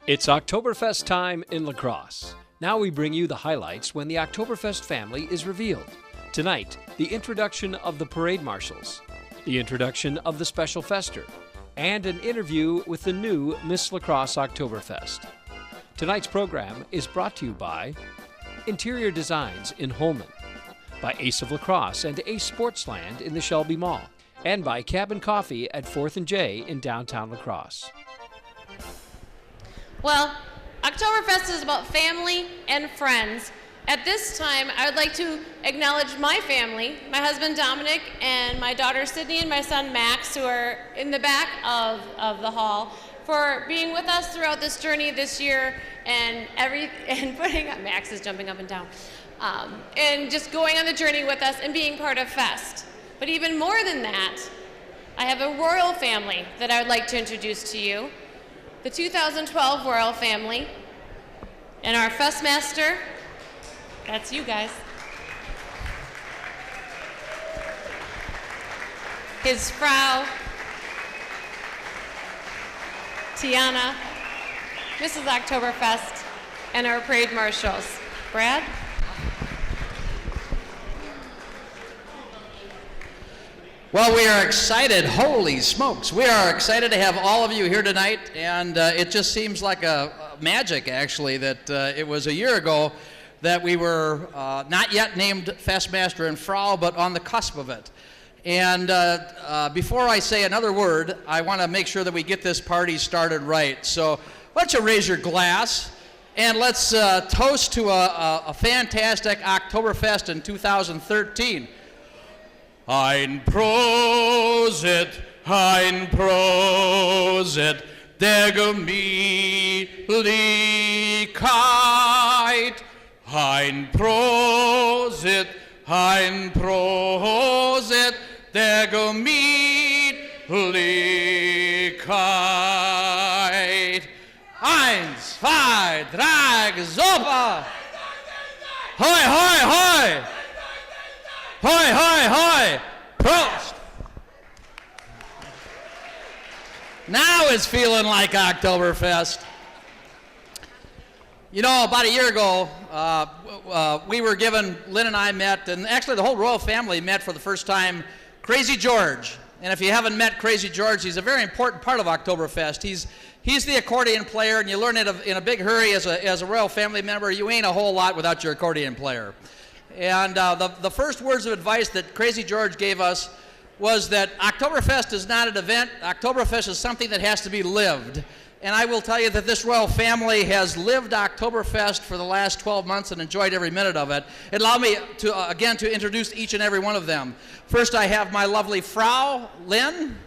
It's Oktoberfest time in La Crosse. Now we bring you the highlights when the Oktoberfest family is revealed. Tonight, the introduction of the parade marshals, the introduction of the special fester, and an interview with the new Miss La Crosse Oktoberfest. Tonight's program is brought to you by Interior Designs in Holmen, by Ace of La Crosse and Ace Sportsland in the Shelby Mall, and by Cabin Coffee at 4th and J in downtown La Crosse. Well, Oktoberfest is about family and friends. At this time, I would like to acknowledge my family, my husband Dominic and my daughter Sydney and my son Max, who are in the back of the hall, for being with us throughout this journey this year and putting up, Max is jumping up and down, and just going on the journey with us and being part of Fest. But even more than that, I have a royal family that I would like to introduce to you. The 2012 royal family, and our Festmaster, that's you guys. His Frau, Tiana, Mrs. Oktoberfest, and our parade marshals. Brad? Well, we are excited. Holy smokes. We are excited to have all of you here tonight, and it just seems like a magic, actually, that it was a year ago that we were not yet named Festmaster and Frau, but on the cusp of it. And before I say another word, I want to make sure that we get this party started right. So why don't you raise your glass, and let's toast to a fantastic Oktoberfest in 2013. Ein Prosit, der Gemütlichkeit. Ein Prosit, der Gemütlichkeit. 1, 2, 3, super! Hoi, hoi, hoi! Hoi, hoi, hoi! Prost! Now it's feeling like Oktoberfest. You know, about a year ago, we were given, Lynn and I met, and actually the whole royal family met for the first time, Crazy George. And if you haven't met Crazy George, he's a very important part of Oktoberfest. He's the accordion player, and you learn it in a big hurry as a royal family member. You ain't a whole lot without your accordion player. And the first words of advice that Crazy George gave us was that Oktoberfest is not an event. Oktoberfest is something that has to be lived. And I will tell you that this royal family has lived Oktoberfest for the last 12 months and enjoyed every minute of it. Allow me to, again, to introduce each and every one of them. First, I have my lovely Frau, Lynn.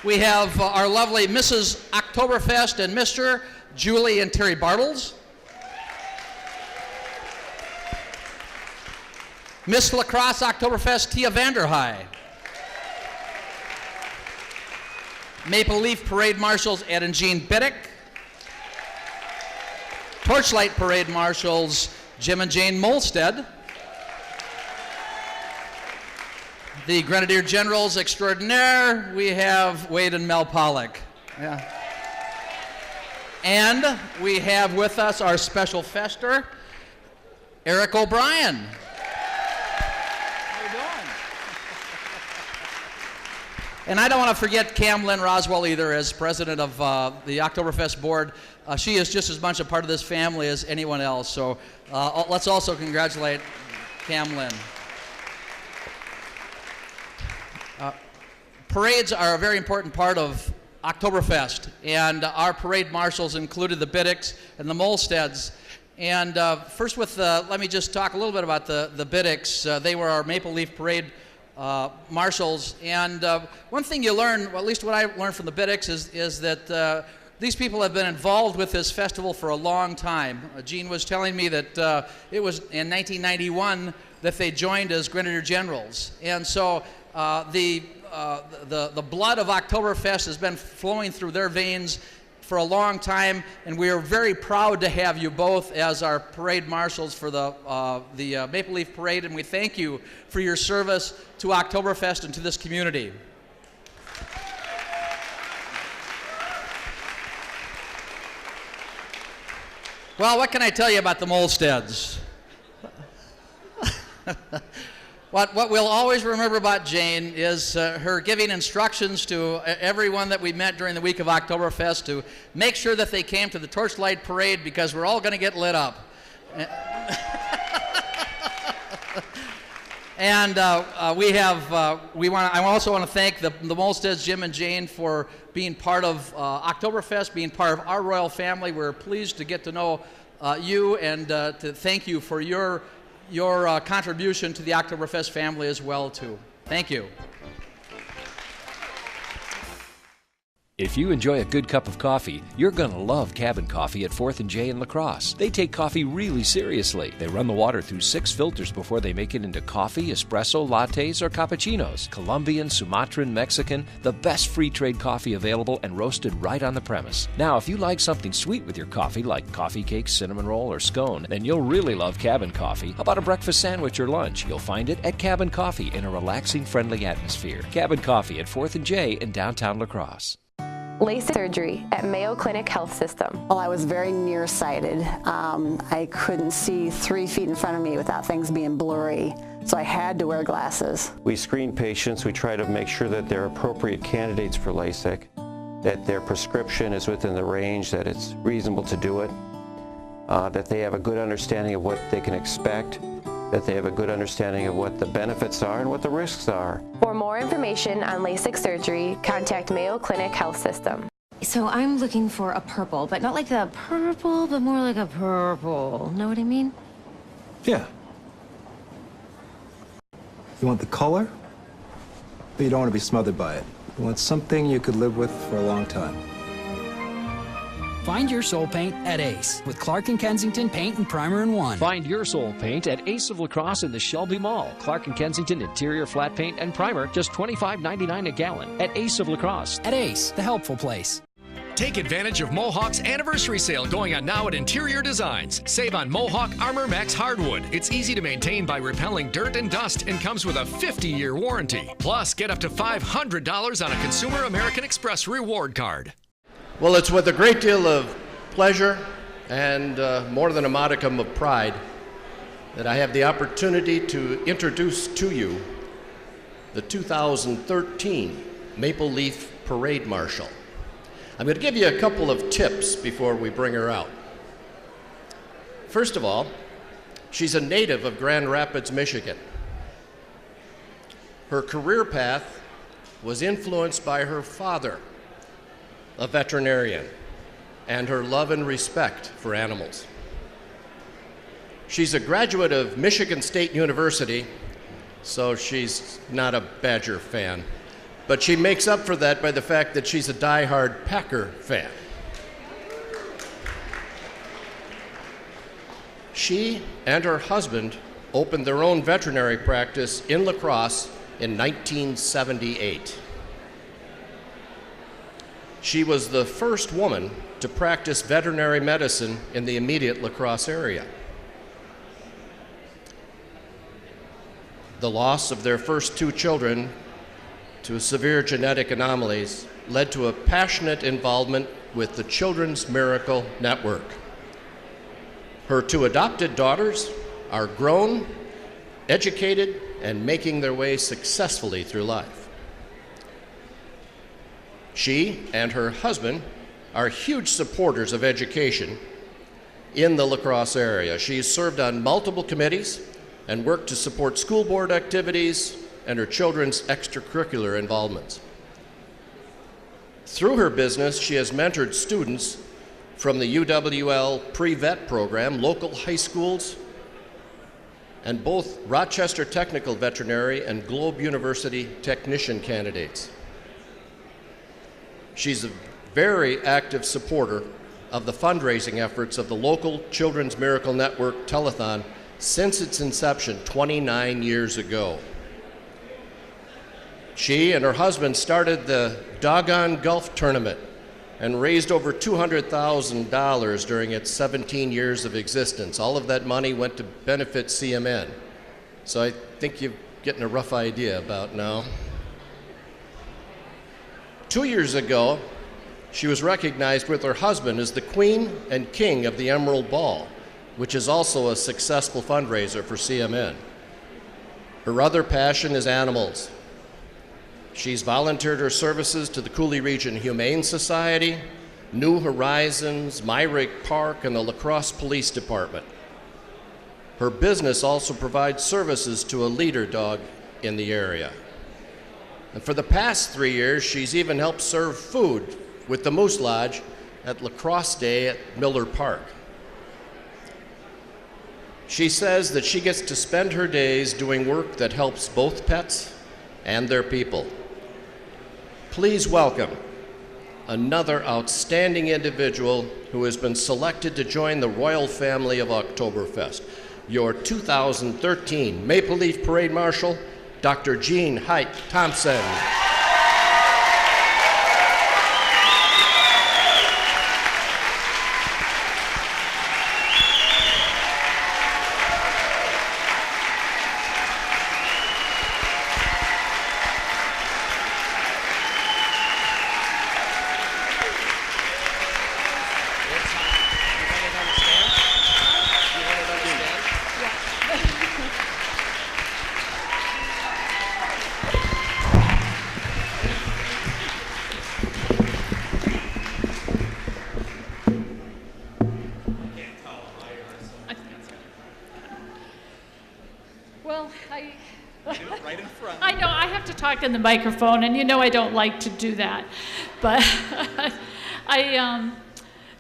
We have our lovely Mrs. Oktoberfest and Mr. Julie and Terry Bartles. Miss La Crosse Oktoberfest, Tia Vanderhei. Maple Leaf Parade Marshals, Ed and Jean Biddick. Torchlight Parade Marshals, Jim and Jane Molstead. The Grenadier Generals Extraordinaire, we have Wade and Mel Pollock. Yeah. And we have with us our special fester, Eric O'Brien. And I don't want to forget Cam Lynn Roswell either as president of the Oktoberfest board. She is just as much a part of this family as anyone else. So let's also congratulate Cam Lynn. Parades are a very important part of Oktoberfest. And our parade marshals included the Biddicks and the Molsteads. And first let me just talk a little bit about the Biddicks. They were our Maple Leaf Parade marshals, and one thing you learn, well, at least what I learned from the Biddicks, is that these people have been involved with this festival for a long time. Gene was telling me that it was in 1991 that they joined as Grenadier Generals, and so the blood of Oktoberfest has been flowing through their veins for a long time, and we are very proud to have you both as our parade marshals for the Maple Leaf Parade, and we thank you for your service to Oktoberfest and to this community. Well, what can I tell you about the Molsteds? What we'll always remember about Jane is her giving instructions to everyone that we met during the week of Oktoberfest to make sure that they came to the Torchlight Parade because we're all going to get lit up. And I also want to thank the Molsteds, Jim and Jane, for being part of Oktoberfest, being part of our royal family. We're pleased to get to know you and to thank you for your contribution to the Oktoberfest family as well, too. Thank you. If you enjoy a good cup of coffee, you're going to love Cabin Coffee at 4th and J in La Crosse. They take coffee really seriously. They run the water through 6 filters before they make it into coffee, espresso, lattes, or cappuccinos. Colombian, Sumatran, Mexican, the best free trade coffee available and roasted right on the premise. Now, if you like something sweet with your coffee, like coffee cake, cinnamon roll, or scone, then you'll really love Cabin Coffee. How about a breakfast sandwich or lunch? You'll find it at Cabin Coffee in a relaxing, friendly atmosphere. Cabin Coffee at 4th and J in downtown La Crosse. LASIK surgery at Mayo Clinic Health System. Well, I was very nearsighted. I couldn't see 3 feet in front of me without things being blurry, so I had to wear glasses. We screen patients. We try to make sure that they're appropriate candidates for LASIK, that their prescription is within the range, that it's reasonable to do it, that they have a good understanding of what they can expect, that they have a good understanding of what the benefits are and what the risks are. For more information on LASIK surgery, contact Mayo Clinic Health System. So I'm looking for a purple, but not like the purple, but more like a purple. Know what I mean? Yeah. You want the color, but you don't want to be smothered by it. You want something you could live with for a long time. Find your soul paint at Ace with Clark & Kensington Paint and Primer in one. Find your soul paint at Ace of La Crosse in the Shelby Mall. Clark & Kensington interior flat paint and primer, just $25.99 a gallon at Ace of La Crosse. At Ace, the helpful place. Take advantage of Mohawk's anniversary sale going on now at Interior Designs. Save on Mohawk Armor Max hardwood. It's easy to maintain by repelling dirt and dust and comes with a 50-year warranty. Plus, get up to $500 on a Consumer American Express reward card. Well, it's with a great deal of pleasure and more than a modicum of pride that I have the opportunity to introduce to you the 2013 Maple Leaf Parade Marshal. I'm going to give you a couple of tips before we bring her out. First of all, she's a native of Grand Rapids, Michigan. Her career path was influenced by her father, a veterinarian, and her love and respect for animals. She's a graduate of Michigan State University, so she's not a Badger fan, but she makes up for that by the fact that she's a diehard Packer fan. She and her husband opened their own veterinary practice in La Crosse in 1978. She was the first woman to practice veterinary medicine in the immediate La Crosse area. The loss of their first 2 children to severe genetic anomalies led to a passionate involvement with the Children's Miracle Network. Her 2 adopted daughters are grown, educated, and making their way successfully through life. She and her husband are huge supporters of education in the La Crosse area. She's served on multiple committees and worked to support school board activities and her children's extracurricular involvements. Through her business, she has mentored students from the UWL pre-vet program, local high schools, and both Rochester Technical Veterinary and Globe University technician candidates. She's a very active supporter of the fundraising efforts of the local Children's Miracle Network telethon since its inception 29 years ago. She and her husband started the Doggone Golf Tournament and raised over $200,000 during its 17 years of existence. All of that money went to benefit CMN. So I think you're getting a rough idea about now. 2 years ago, She was recognized with her husband as the Queen and King of the Emerald Ball, which is also a successful fundraiser for CMN. Her other passion is animals. She's volunteered her services to the Cooley Region Humane Society, New Horizons, Myrick Park, and the La Crosse Police Department. Her business also provides services to a leader dog in the area. And for the past 3 years, she's even helped serve food with the Moose Lodge at La Crosse Day at Miller Park. She says that she gets to spend her days doing work that helps both pets and their people. Please welcome another outstanding individual who has been selected to join the royal family of Oktoberfest, your 2013 Maple Leaf Parade Marshal, Dr. Jean Height Thompson. I know I have to talk in the microphone, and you know I don't like to do that. But I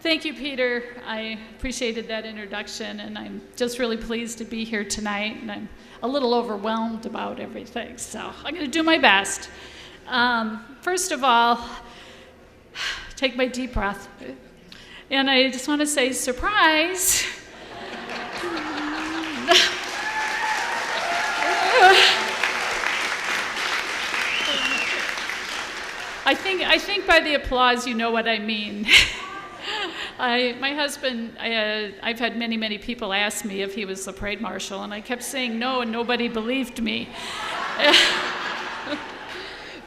thank you, Peter. I appreciated that introduction, and I'm just really pleased to be here tonight, and I'm a little overwhelmed about everything, so I'm going to do my best. First of all, take my deep breath. And I just want to say, surprise. I think by the applause you know what I mean. My husband, I've had many people ask me if he was the parade marshal, and I kept saying no, and nobody believed me.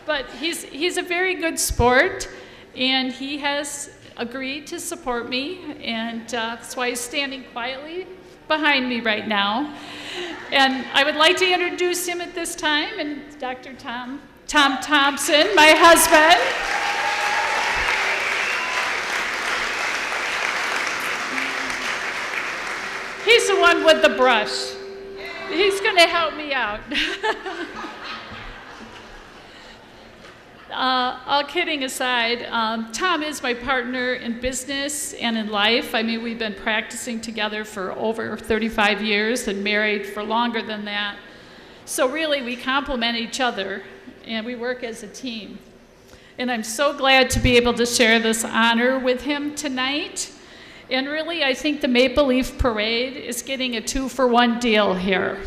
But he's a very good sport, and he has agreed to support me, and that's why he's standing quietly behind me right now. And I would like to introduce him at this time, and Dr. Tom Thompson, my husband. He's the one with the brush. He's going to help me out. All kidding aside, Tom is my partner in business and in life. I mean, we've been practicing together for over 35 years and married for longer than that. So really, we complement each other, and we work as a team. And I'm so glad to be able to share this honor with him tonight. And really, I think the Maple Leaf Parade is getting a 2-for-1 deal here.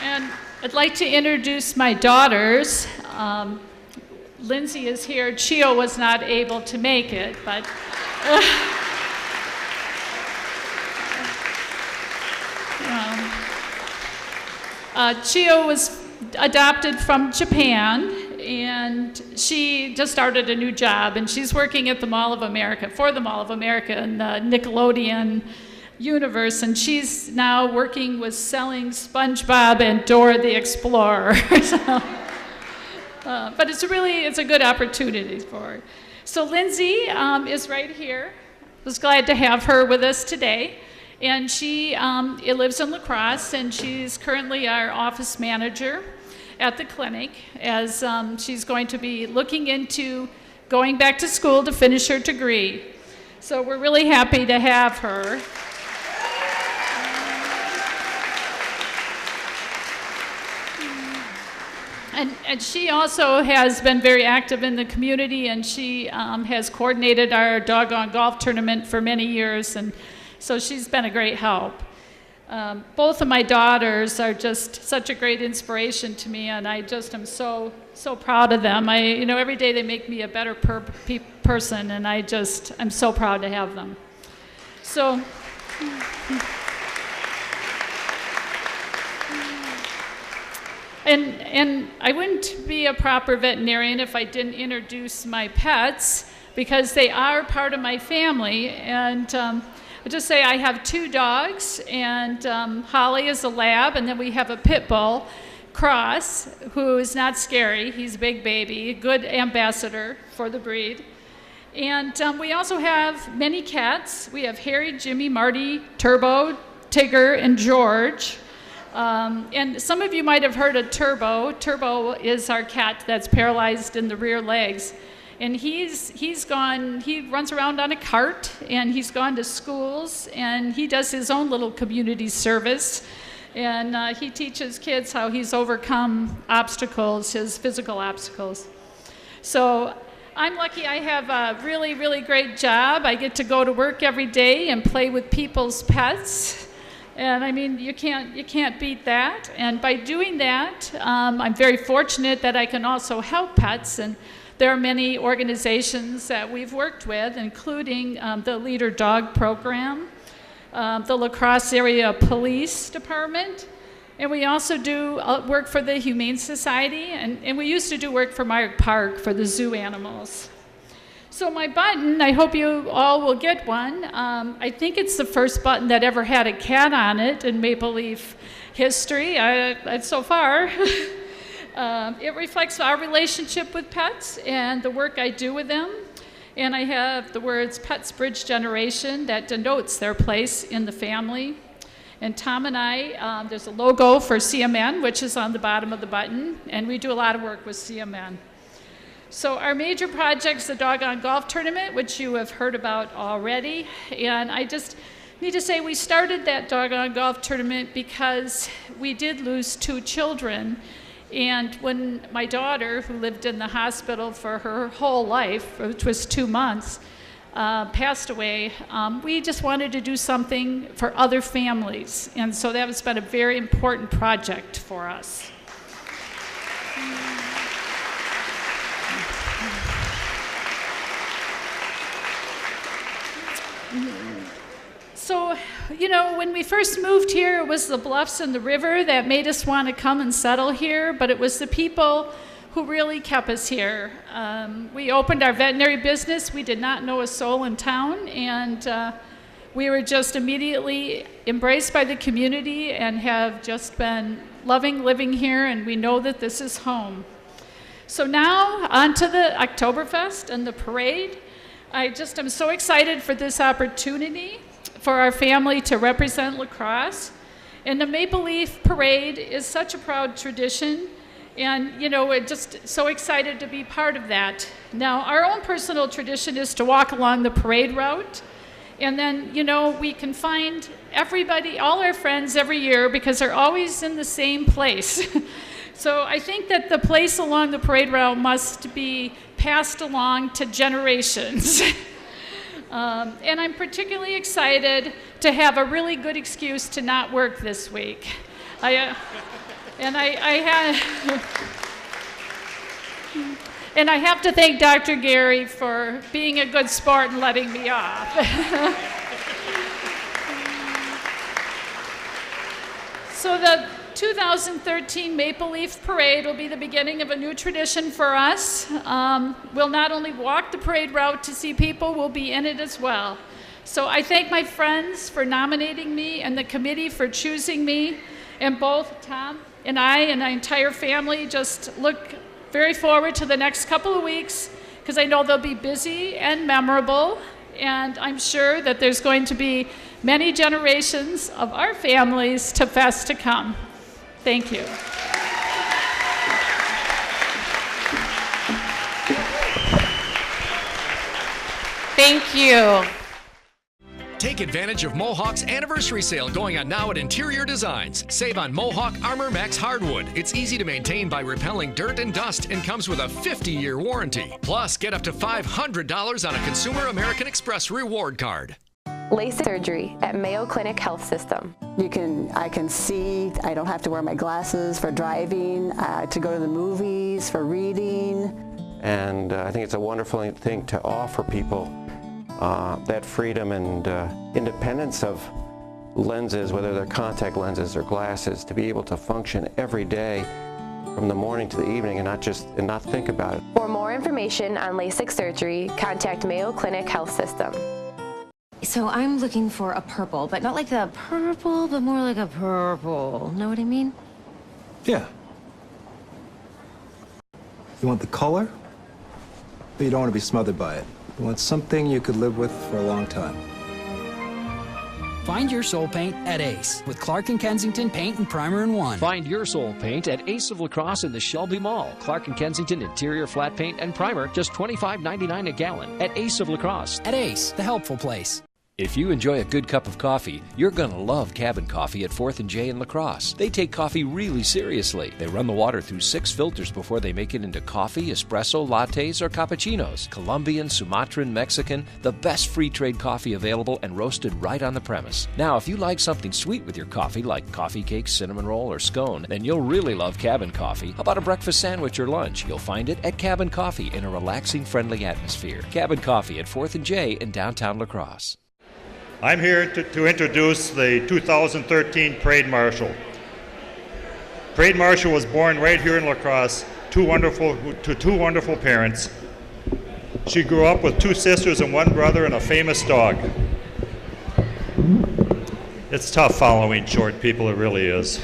And I'd like to introduce my daughters. Lindsay is here. Chio was not able to make it, but Chio was adopted from Japan, and she just started a new job, and she's working at the Mall of America, for the Mall of America in the Nickelodeon universe, and she's now working with selling SpongeBob and Dora the Explorer. But it's a good opportunity for her. So Lindsay is right here. I was glad to have her with us today. And she lives in La Crosse, and she's currently our office manager at the clinic, as she's going to be looking into going back to school to finish her degree. So we're really happy to have her. And she also has been very active in the community, and she has coordinated our doggone golf tournament for many years, and so she's been a great help. Both of my daughters are just such a great inspiration to me, and I just am so proud of them. Every day they make me a better person, and I'm so proud to have them. So. And I wouldn't be a proper veterinarian if I didn't introduce my pets, because they are part of my family. And I'll just say I have 2 dogs, and Holly is a lab, and then we have a pit bull, Cross, who is not scary. He's a big baby, a good ambassador for the breed. And we also have many cats. We have Harry, Jimmy, Marty, Turbo, Tigger, and George. And some of you might have heard of Turbo. Turbo is our cat that's paralyzed in the rear legs. And he runs around on a cart, and he's gone to schools, and he does his own little community service. And he teaches kids how he's overcome obstacles, his physical obstacles. So I'm lucky I have a really, really great job. I get to go to work every day and play with people's pets. And I mean, you can't beat that. And by doing that, I'm very fortunate that I can also help pets. And there are many organizations that we've worked with, including the Leader Dog Program, the La Crosse Area Police Department, and we also do work for the Humane Society, and we used to do work for Myrick Park for the zoo animals. So my button, I hope you all will get one. I think it's the first button that ever had a cat on it in Maple Leaf history, so far. It reflects our relationship with pets and the work I do with them. And I have the words Pets Bridge Generation that denotes their place in the family. And Tom and I, there's a logo for CMN, which is on the bottom of the button, and we do a lot of work with CMN. So our major project's the Doggone Golf Tournament, which you have heard about already. And I just need to say we started that Doggone Golf Tournament because we did lose 2 children. And when my daughter, who lived in the hospital for her whole life, which was 2 months, passed away, we just wanted to do something for other families. And so that has been a very important project for us. So, you know, when we first moved here, it was the bluffs and the river that made us want to come and settle here, but it was the people who really kept us here. We opened our veterinary business. We did not know a soul in town, and we were just immediately embraced by the community and have just been loving living here, and we know that this is home. So now, on to the Oktoberfest and the parade. I just am so excited for this opportunity for our family to represent La Crosse. And the Maple Leaf Parade is such a proud tradition, and you know, we're just so excited to be part of that. Now, our own personal tradition is to walk along the parade route, and then, you know, we can find everybody, all our friends every year, because they're always in the same place. So I think that the place along the parade route must be passed along to generations. And I'm particularly excited to have a really good excuse to not work this week. And I have to thank Dr. Gary for being a good sport and letting me off. So the 2013 Maple Leaf Parade will be the beginning of a new tradition for us. We'll not only walk the parade route to see people, we'll be in it as well. So I thank my friends for nominating me and the committee for choosing me, and both Tom and I and my entire family just look very forward to the next couple of weeks, because I know they'll be busy and memorable, and I'm sure that there's going to be many generations of our families to fest to come. Thank you. Thank you. Take advantage of Mohawk's anniversary sale going on now at Interior Designs. Save on Mohawk Armor Max hardwood. It's easy to maintain by repelling dirt and dust and comes with a 50-year warranty. Plus, get up to $500 on a Consumer American Express reward card. LASIK surgery at Mayo Clinic Health System. I can see. I don't have to wear my glasses for driving, to go to the movies, for reading. And I think it's a wonderful thing to offer people that freedom and independence of lenses, whether they're contact lenses or glasses, to be able to function every day from the morning to the evening and not think about it. For more information on LASIK surgery, contact Mayo Clinic Health System. So I'm looking for a purple, but not like the purple, but more like a purple. Know what I mean? Yeah. You want the color, but you don't want to be smothered by it. You want something you could live with for a long time. Find your soul paint at Ace with Clark and Kensington Paint and Primer in one. Find your soul paint at Ace of La Crosse in the Shelby Mall. Clark and Kensington interior flat paint and primer, just $25.99 a gallon at Ace of La Crosse. At Ace, the helpful place. If you enjoy a good cup of coffee, you're going to love Cabin Coffee at 4th and J in La Crosse. They take coffee really seriously. They run the water through 6 filters before they make it into coffee, espresso, lattes, or cappuccinos. Colombian, Sumatran, Mexican, the best free trade coffee available and roasted right on the premise. Now, if you like something sweet with your coffee, like coffee cake, cinnamon roll, or scone, then you'll really love Cabin Coffee. How about a breakfast sandwich or lunch? You'll find it at Cabin Coffee in a relaxing, friendly atmosphere. Cabin Coffee at 4th and J in downtown La Crosse. I'm here to introduce the 2013 Parade Marshal. Parade Marshal was born right here in La Crosse to two wonderful parents. She grew up with 2 sisters and 1 brother and a famous dog. It's tough following short people, it really is.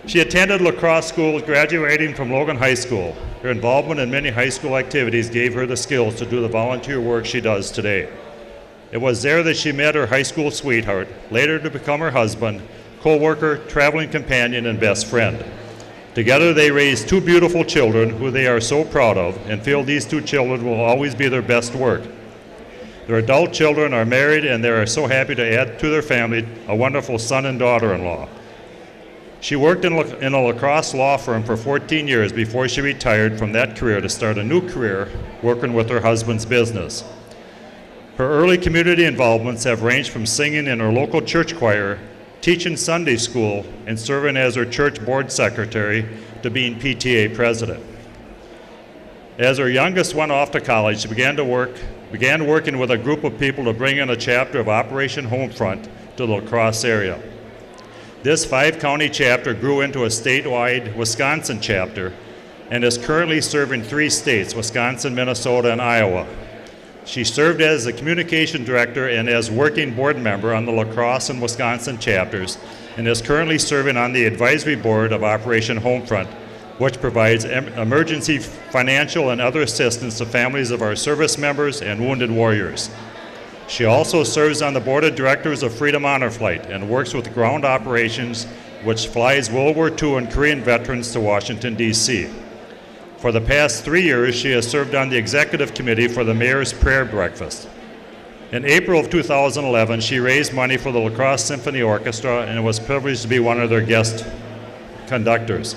She attended La Crosse schools, graduating from Logan High School. Her involvement in many high school activities gave her the skills to do the volunteer work she does today. It was there that she met her high school sweetheart, later to become her husband, co-worker, traveling companion, and best friend. Together they raised 2 beautiful children who they are so proud of and feel these 2 children will always be their best work. Their adult children are married and they are so happy to add to their family a wonderful son and daughter-in-law. She worked in a La Crosse law firm for 14 years before she retired from that career to start a new career working with her husband's business. Her early community involvements have ranged from singing in her local church choir, teaching Sunday school, and serving as her church board secretary to being PTA president. As her youngest went off to college, she began working with a group of people to bring in a chapter of Operation Homefront to the La Crosse area. This 5-county chapter grew into a statewide Wisconsin chapter and is currently serving 3 states, Wisconsin, Minnesota, and Iowa. She served as the communication director and as working board member on the La Crosse and Wisconsin chapters, and is currently serving on the advisory board of Operation Homefront, which provides emergency financial and other assistance to families of our service members and wounded warriors. She also serves on the board of directors of Freedom Honor Flight and works with ground operations, which flies World War II and Korean veterans to Washington, D.C. For the past 3 years, she has served on the executive committee for the Mayor's Prayer Breakfast. In April of 2011, she raised money for the La Crosse Symphony Orchestra and was privileged to be one of their guest conductors.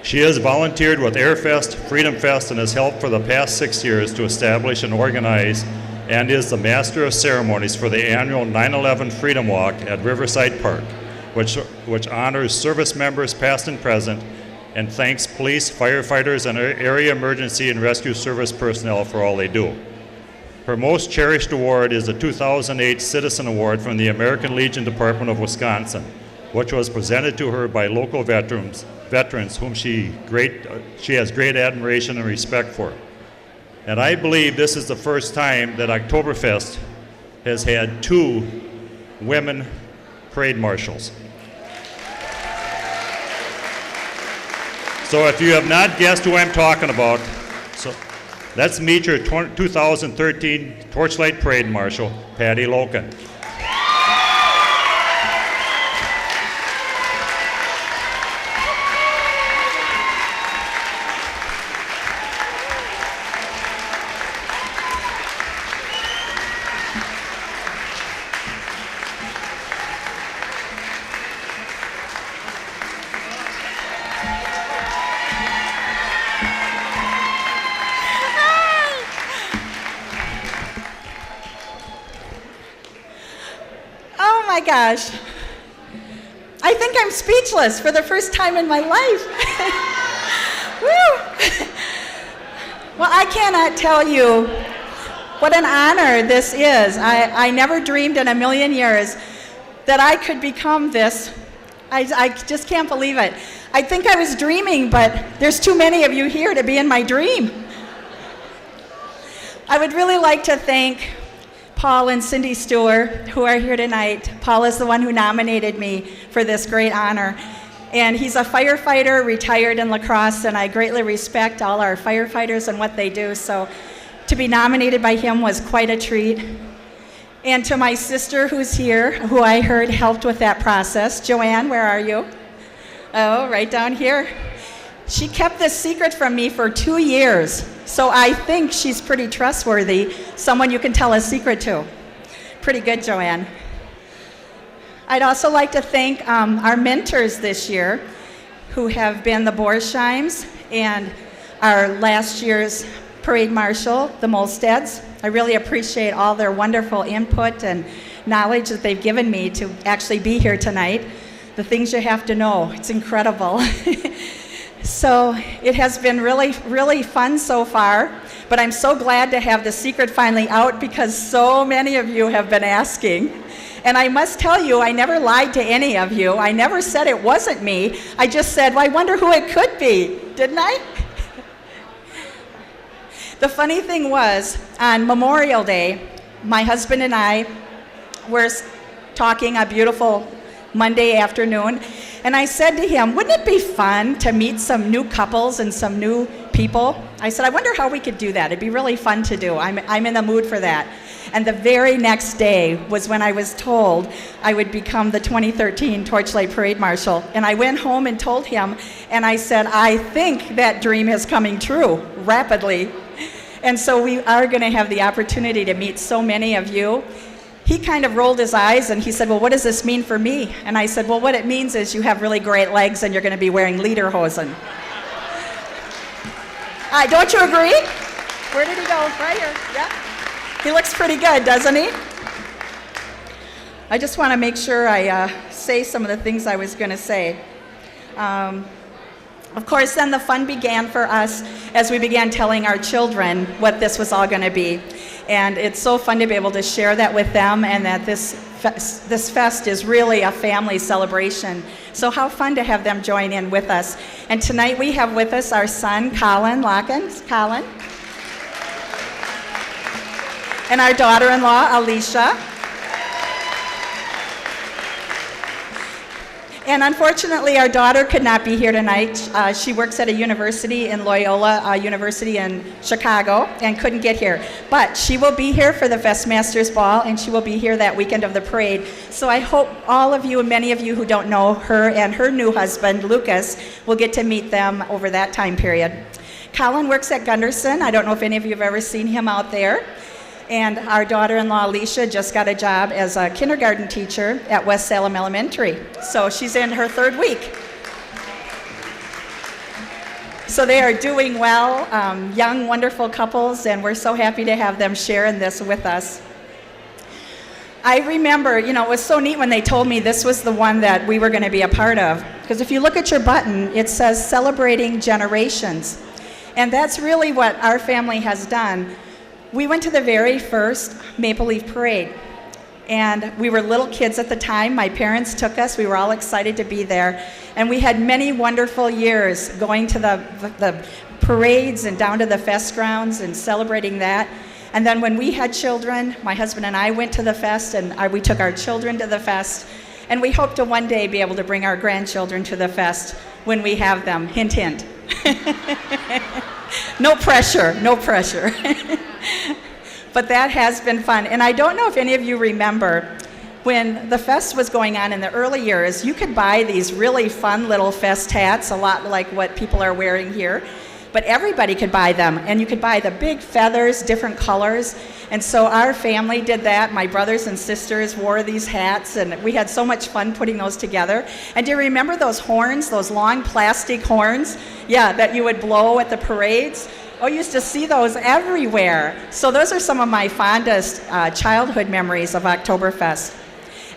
She has volunteered with Airfest, Freedom Fest, and has helped for the past 6 years to establish and organize, and is the master of ceremonies for the annual 9/11 Freedom Walk at Riverside Park, which honors service members past and present, and thanks police, firefighters, and area emergency and rescue service personnel for all they do. Her most cherished award is the 2008 Citizen Award from the American Legion Department of Wisconsin, which was presented to her by local veterans whom she has great admiration and respect for. And I believe this is the first time that Oktoberfest has had 2 women parade marshals. So if you have not guessed who I'm talking about, so let's meet your 2013 Torchlight Parade Marshal, Patty Loken. Gosh, I think I'm speechless for the first time in my life. Woo! Well, I cannot tell you what an honor this is. I never dreamed in a million years that I could become this I just can't believe it. I think I was dreaming, but there's too many of you here to be in my dream. I would really like to thank Paul and Cindy Stewart, who are here tonight. Paul is the one who nominated me for this great honor. And he's a firefighter, retired in La Crosse, and I greatly respect all our firefighters and what they do. So to be nominated by him was quite a treat. And to my sister who's here, who I heard helped with that process. Joanne, where are you? Oh, right down here. She kept this secret from me for 2 years, so I think she's pretty trustworthy, someone you can tell a secret to. Pretty good, Joanne. I'd also like to thank our mentors this year, who have been the Borsheims and our last year's parade marshal, the Molsteds. I really appreciate all their wonderful input and knowledge that they've given me to actually be here tonight. The things you have to know, it's incredible. So it has been really, really fun so far, but I'm so glad to have the secret finally out because so many of you have been asking. And I must tell you, I never lied to any of you. I never said it wasn't me. I just said, well, I wonder who it could be, didn't I? The funny thing was, on Memorial Day, my husband and I were talking a beautiful Monday afternoon, and I said to him, wouldn't it be fun to meet some new couples and some new people? I said, I wonder how we could do that. It'd be really fun to do. I'm in the mood for that. And the very next day was when I was told I would become the 2013 Torchlight Parade Marshal. And I went home and told him, and I said, I think that dream is coming true rapidly. And so we are going to have the opportunity to meet so many of you. He kind of rolled his eyes and he said, well, what does this mean for me? And I said, well, what it means is you have really great legs and you're going to be wearing lederhosen. Don't you agree? Where did he go? Right here. Yeah. He looks pretty good, doesn't he? I just want to make sure I say some of the things I was going to say. Of course, then the fun began for us as we began telling our children what this was all going to be. And it's so fun to be able to share that with them, and that this fest is really a family celebration. So how fun to have them join in with us. And tonight we have with us our son, Colin Lockins. Colin. And our daughter-in-law, Alicia. And unfortunately, our daughter could not be here tonight. She works at a university in Loyola University in Chicago and couldn't get here. But she will be here for the Festmasters Ball, and she will be here that weekend of the parade. So I hope all of you and many of you who don't know her and her new husband, Lucas, will get to meet them over that time period. Colin works at Gunderson. I don't know if any of you have ever seen him out there. And our daughter-in-law, Alicia, just got a job as a kindergarten teacher at West Salem Elementary. So she's in her 3rd week. So they are doing well, young, wonderful couples, and we're so happy to have them sharing this with us. I remember, it was so neat when they told me this was the one that we were going to be a part of. Because if you look at your button, it says Celebrating Generations. And that's really what our family has done. We went to the very first Maple Leaf Parade, and we were little kids at the time. My parents took us. We were all excited to be there, and we had many wonderful years going to the parades and down to the fest grounds and celebrating that. And then when we had children, my husband and I went to the fest, and we took our children to the fest, and we hope to one day be able to bring our grandchildren to the fest when we have them. Hint, hint. No pressure, no pressure. But that has been fun. And I don't know if any of you remember, when the fest was going on in the early years, you could buy these really fun little fest hats, a lot like what people are wearing here. But everybody could buy them, and you could buy the big feathers, different colors. And so our family did that. My brothers and sisters wore these hats, and we had so much fun putting those together. And do you remember those horns, those long plastic horns? Yeah, that you would blow at the parades? Oh, you used to see those everywhere. So those are some of my fondest childhood memories of Oktoberfest.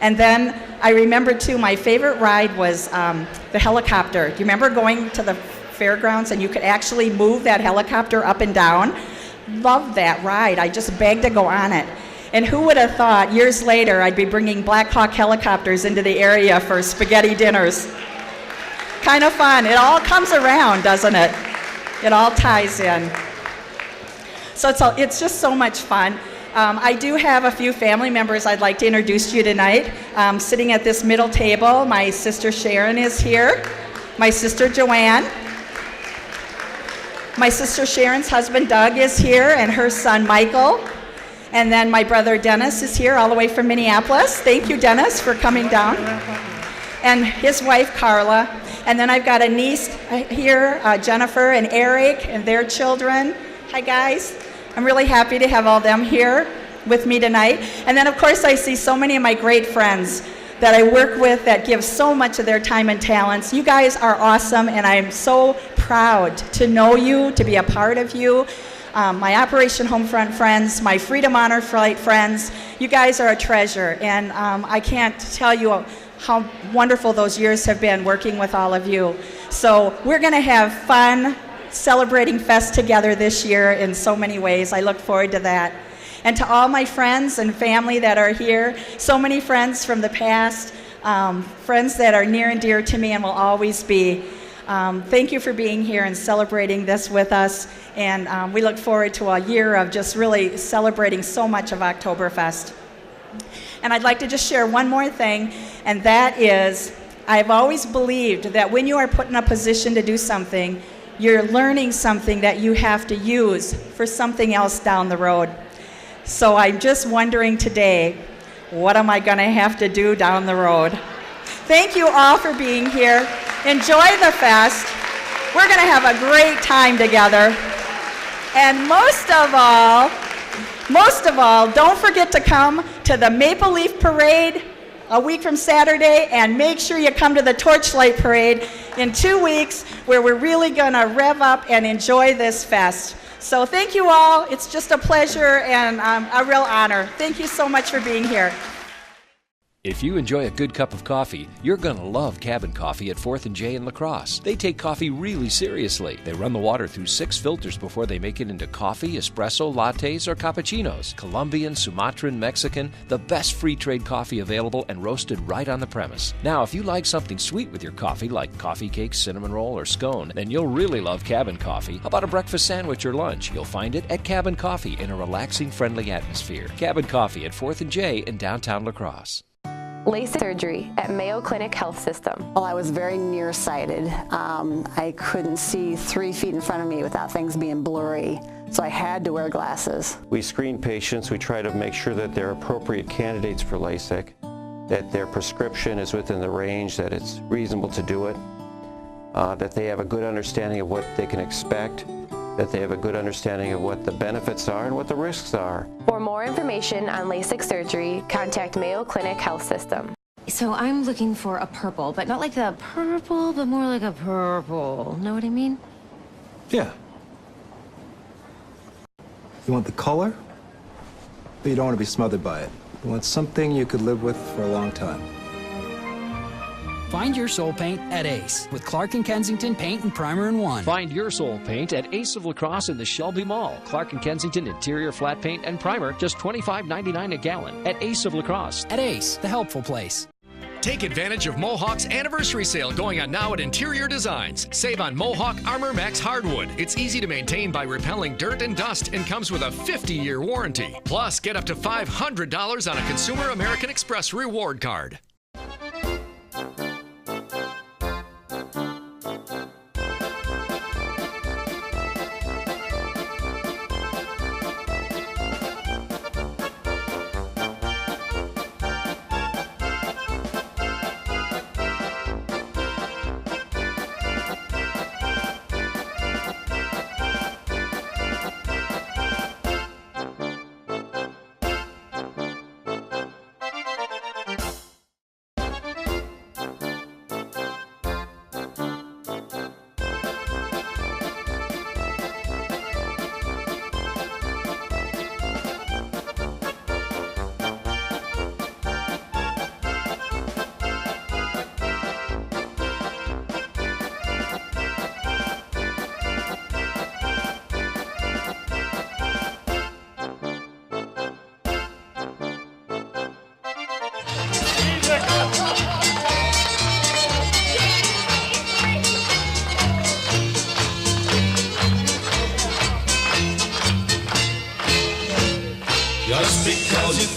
And then I remember, too, my favorite ride was the helicopter. Do you remember going to the fairgrounds and you could actually move that helicopter up and down? Loved that ride. I just begged to go on it. And who would have thought years later I'd be bringing Black Hawk helicopters into the area for spaghetti dinners? Kind of fun. It all comes around, doesn't it? It all ties in. So it's just so much fun. I do have a few family members I'd like to introduce to you tonight. Sitting at this middle table, my sister Sharon is here, my sister Joanne. My sister Sharon's husband Doug is here, and her son Michael. And then my brother Dennis is here all the way from Minneapolis. Thank you, Dennis, for coming down. And his wife Carla. And then I've got a niece here, Jennifer and Eric and their children. Hi, guys. I'm really happy to have all them here with me tonight. And then, of course, I see so many of my great friends that I work with that give so much of their time and talents. You guys are awesome, and I'm so proud to know you, to be a part of you. My Operation Homefront friends, my Freedom Honor Flight friends, you guys are a treasure, and I can't tell you how wonderful those years have been working with all of you. So we're going to have fun celebrating Fest together this year in so many ways. I look forward to that. And to all my friends and family that are here, so many friends from the past, friends that are near and dear to me and will always be. Thank you for being here and celebrating this with us. And we look forward to a year of just really celebrating so much of Oktoberfest. And I'd like to just share one more thing, and that is, I've always believed that when you are put in a position to do something, you're learning something that you have to use for something else down the road. So I'm just wondering today, what am I going to have to do down the road? Thank you all for being here. Enjoy the fest. We're going to have a great time together. And most of all, don't forget to come to the Maple Leaf Parade a week from Saturday, and make sure you come to the Torchlight Parade in 2 weeks, where we're really going to rev up and enjoy this fest. So thank you all. It's just a pleasure and a real honor. Thank you so much for being here. If you enjoy a good cup of coffee, you're going to love Cabin Coffee at 4th and J in La Crosse. They take coffee really seriously. They run the water through 6 filters before they make it into coffee, espresso, lattes, or cappuccinos. Colombian, Sumatran, Mexican, the best free trade coffee available and roasted right on the premise. Now, if you like something sweet with your coffee, like coffee cake, cinnamon roll, or scone, then you'll really love Cabin Coffee. How about a breakfast sandwich or lunch? You'll find it at Cabin Coffee in a relaxing, friendly atmosphere. Cabin Coffee at 4th and J in downtown La Crosse. LASIK surgery at Mayo Clinic Health System. Well, I was very nearsighted. I couldn't see 3 feet in front of me without things being blurry, so I had to wear glasses. We screen patients. We try to make sure that they're appropriate candidates for LASIK, that their prescription is within the range, that it's reasonable to do it, that they have a good understanding of what they can expect, that they have a good understanding of what the benefits are and what the risks are. For more information on LASIK surgery, contact Mayo Clinic Health System. So I'm looking for a purple, but not like the purple, but more like a purple. Know what I mean? Yeah. You want the color, but you don't want to be smothered by it. You want something you could live with for a long time. Find your soul paint at Ace with Clark & Kensington Paint and Primer in one. Find your soul paint at Ace of La Crosse in the Shelby Mall. Clark & Kensington interior flat paint and primer, just $25.99 a gallon at Ace of La Crosse. At Ace, the helpful place. Take advantage of Mohawk's anniversary sale going on now at Interior Designs. Save on Mohawk Armor Max hardwood. It's easy to maintain by repelling dirt and dust and comes with a 50-year warranty. Plus, get up to $500 on a Consumer American Express reward card.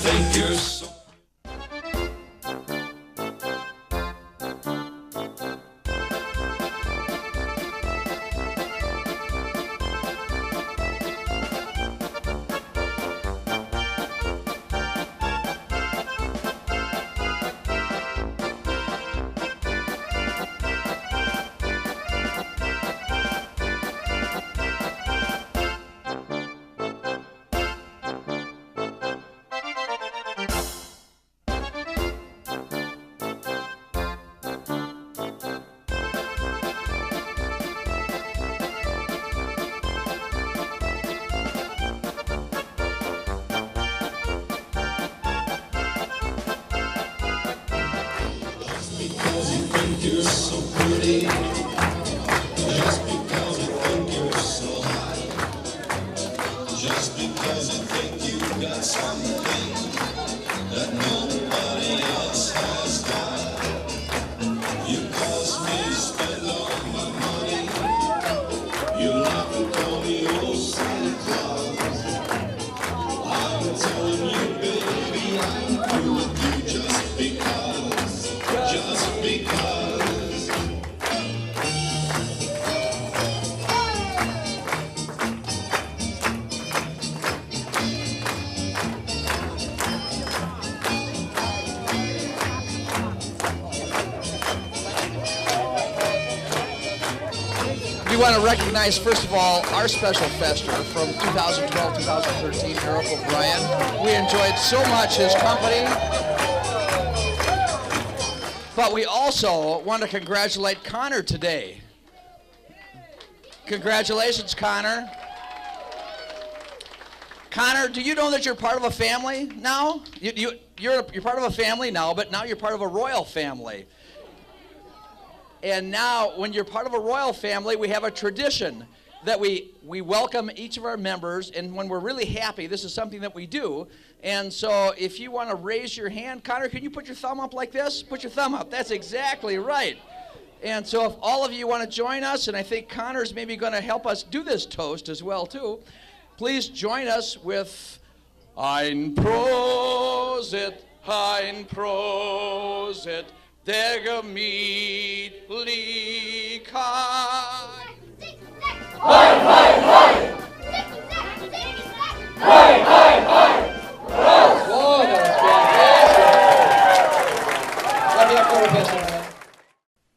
think you're so you're so pretty, just because I think you're so hot, just because I think you've got something that nobody else has got. You cause me to spend all my money, you laugh and call me old Santa Claus. I'm telling you, baby, I'm through with you just because, just because. We want to recognize, first of all, our special fester from 2012-2013, Eric O'Brien. We enjoyed so much his company. But we also want to congratulate Connor today. Congratulations, Connor. Connor, do you know that you're part of a family now? You're part of a family now, but now you're part of a royal family. And now, when you're part of a royal family, we have a tradition that we welcome each of our members, and when we're really happy, this is something that we do. And so if you want to raise your hand, Connor, can you put your thumb up like this? Put your thumb up. That's exactly right. And so if all of you want to join us, and I think Connor's maybe going to help us do this toast as well, too, please join us with Ein Prosit, der gemütlichkeit. Hi, hi, hi! Hi, hi, hi! Whoa, that was fantastic.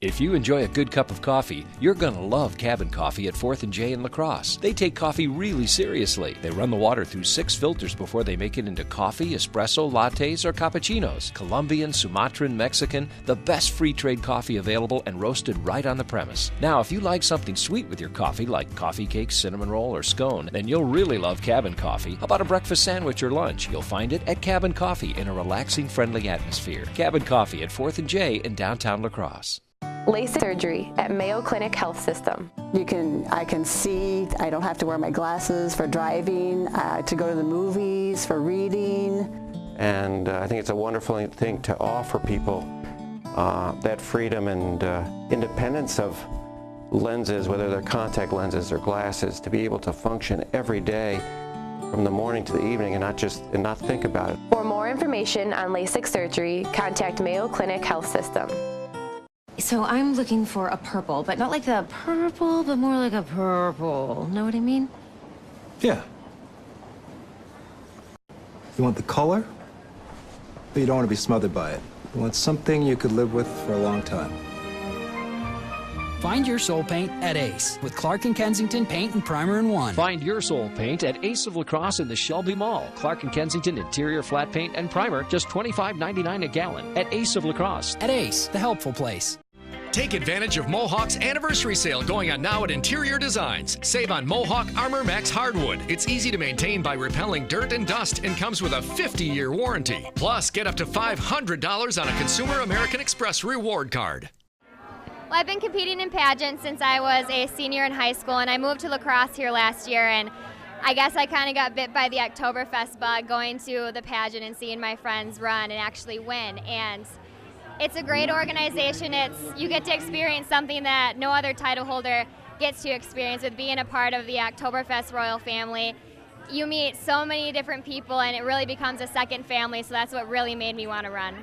If you enjoy a good cup of coffee, you're going to love Cabin Coffee at 4th and J in La Crosse. They take coffee really seriously. They run the water through 6 filters before they make it into coffee, espresso, lattes, or cappuccinos. Colombian, Sumatran, Mexican, the best free trade coffee available and roasted right on the premise. Now, if you like something sweet with your coffee, like coffee cake, cinnamon roll, or scone, then you'll really love Cabin Coffee. How about a breakfast sandwich or lunch? You'll find it at Cabin Coffee in a relaxing, friendly atmosphere. Cabin Coffee at 4th and J in downtown La Crosse. LASIK surgery at Mayo Clinic Health System. I can see. I don't have to wear my glasses for driving, to go to the movies, for reading. And I think it's a wonderful thing to offer people that freedom and independence of lenses, whether they're contact lenses or glasses, to be able to function every day from the morning to the evening and not think about it. For more information on LASIK surgery, contact Mayo Clinic Health System. So I'm looking for a purple, but not like the purple, but more like a purple. Know what I mean? Yeah. You want the color, but you don't want to be smothered by it. You want something you could live with for a long time. Find your soul paint at Ace with Clark and Kensington Paint and Primer in one. Find your soul paint at Ace of La Crosse in the Shelby Mall. Clark and Kensington interior flat paint and primer, just $25.99 a gallon at Ace of La Crosse. At Ace, the helpful place. Take advantage of Mohawk's anniversary sale going on now at Interior Designs. Save on Mohawk Armor Max hardwood. It's easy to maintain by repelling dirt and dust and comes with a 50-year warranty. Plus, get up to $500 on a Consumer American Express reward card. Well, I've been competing in pageants since I was a senior in high school, and I moved to La Crosse here last year, and I guess I kind of got bit by the Oktoberfest bug, going to the pageant and seeing my friends run and actually win. And it's a great organization. You get to experience something that no other title holder gets to experience with being a part of the Oktoberfest royal family. you meet so many different people and it really becomes a second family, so that's what really made me want to run.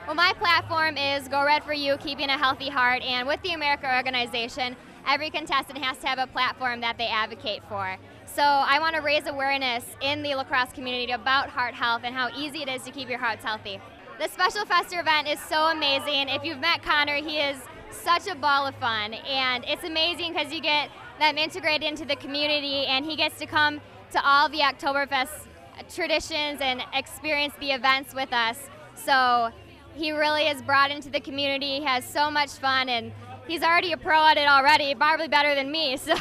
Well, my platform is Go Red for You, keeping a healthy heart, and with the America organization, every contestant has to have a platform that they advocate for. So I want to raise awareness in the lacrosse community about heart health and how easy it is to keep your hearts healthy. The Special Fester event is so amazing. If you've met Connor, he is such a ball of fun, and it's amazing because you get them integrated into the community, and he gets to come to all the Oktoberfest traditions and experience the events with us. So he really is brought into the community. He has so much fun, and he's already a pro at it already, probably better than me. So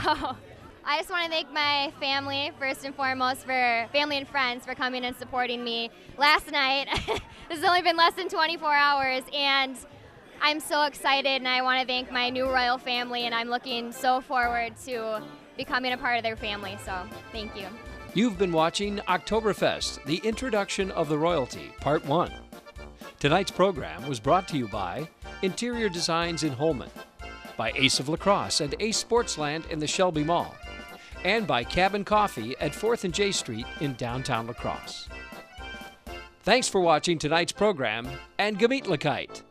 I just want to thank my family, first and foremost, for family and friends for coming and supporting me. Last night, this has only been less than 24 hours, and I'm so excited, and I want to thank my new royal family, and I'm looking so forward to becoming a part of their family, so thank you. You've been watching Oktoberfest, the introduction of the royalty, Part 1. Tonight's program was brought to you by Interior Designs in Holman, by Ace of Lacrosse and Ace Sportsland in the Shelby Mall, and by Cabin Coffee at 4th and J Street in downtown La Crosse. Thanks for watching tonight's program, and Gemütlichkeit!